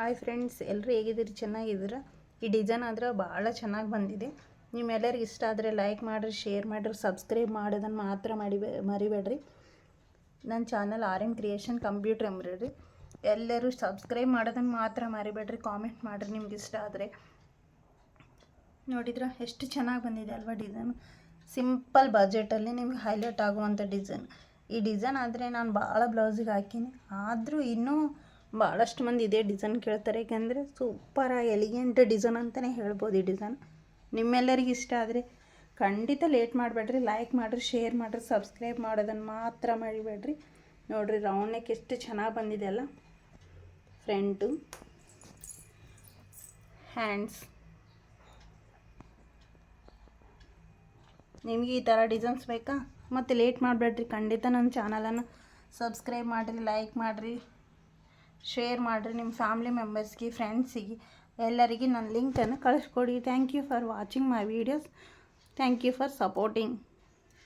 Hi friends, ಎಲ್ಲರೂ ಹೇಗಿದ್ದೀರಿ? ಚೆನ್ನಾಗಿದ್ದೀರಾ? ಈ ಡಿಸೈನ್ ಆದರೆ ಭಾಳ ಚೆನ್ನಾಗಿ ಬಂದಿದೆ. ನಿಮ್ಮೆಲ್ಲರಿಗೂ ಇಷ್ಟ ಆದರೆ ಲೈಕ್ ಮಾಡಿರಿ, ಶೇರ್ ಮಾಡಿರಿ, ಸಬ್ಸ್ಕ್ರೈಬ್ ಮಾಡೋದನ್ನು ಮಾತ್ರ ಮರಿಬೇಡ್ರಿ. ನನ್ನ channel RM creation computer embroidery. ಎಲ್ಲರೂ ಸಬ್ಸ್ಕ್ರೈಬ್ ಮಾಡೋದನ್ನು ಮಾತ್ರ ಮರಿಬೇಡ್ರಿ. ಕಾಮೆಂಟ್ ಮಾಡಿರಿ ನಿಮ್ಗೆ ಇಷ್ಟ ಆದರೆ. ನೋಡಿದ್ರೆ ಎಷ್ಟು ಚೆನ್ನಾಗಿ ಬಂದಿದೆ ಅಲ್ವಾ ಡಿಸೈನ್. ಸಿಂಪಲ್ ಬಜೆಟಲ್ಲಿ ನಿಮ್ಗೆ ಹೈಲೈಟ್ ಆಗುವಂಥ ಡಿಸೈನ್. ಈ ಡಿಸೈನ್ ಆದರೆ ನಾನು ಭಾಳ ಬ್ಲೌಸಿಗೆ ಹಾಕೀನಿ, ಆದರೂ ಇನ್ನೂ ಭಾಳಷ್ಟು ಮಂದಿ ಇದೇ ಡಿಸೈನ್ ಕೇಳ್ತಾರೆ. ಏಕೆಂದರೆ ಸೂಪರಾಗಿ ಎಲಿಗೆಂಟ್ ಡಿಸೈನ್ ಅಂತಲೇ ಹೇಳ್ಬೋದು. ಈ ಡಿಸೈನ್ ನಿಮ್ಮೆಲ್ಲರಿಗೂ ಇಷ್ಟ ಆದರೆ ಖಂಡಿತ ಲೇಟ್ ಮಾಡಬೇಡ್ರಿ. ಲೈಕ್ ಮಾಡಿರಿ, ಶೇರ್ ಮಾಡಿರಿ, ಸಬ್ಸ್ಕ್ರೈಬ್ ಮಾಡೋದನ್ನು ಮಾತ್ರ ಮರಿಬೇಡ್ರಿ. ನೋಡಿರಿ ರೌಂಡ್ ನೆಕ್ ಎಷ್ಟು ಚೆನ್ನಾಗಿ ಬಂದಿದೆ ಅಲ್ಲ. Front, hands. ನಿಮಗೆ ಈ ಥರ ಡಿಸೈನ್ಸ್ ಬೇಕಾ? ಮತ್ತು ಲೇಟ್ ಮಾಡಬೇಡ್ರಿ. ಖಂಡಿತ ನನ್ನ ಚಾನಲನ್ನು ಸಬ್ಸ್ಕ್ರೈಬ್ ಮಾಡಿರಿ, ಲೈಕ್ ಮಾಡಿರಿ, ಶೇರ್ ಮಾಡಿರಿ. ನಿಮ್ಮ ಫ್ಯಾಮಿಲಿ ಮೆಂಬರ್ಸ್ಗೆ, ಫ್ರೆಂಡ್ಸಿಗೆ ಎಲ್ಲರಿಗೆ ನನ್ನ ಲಿಂಕನ್ನು ಕಳಿಸ್ಕೊಡಿ. Thank you for watching my videos. Thank you for supporting.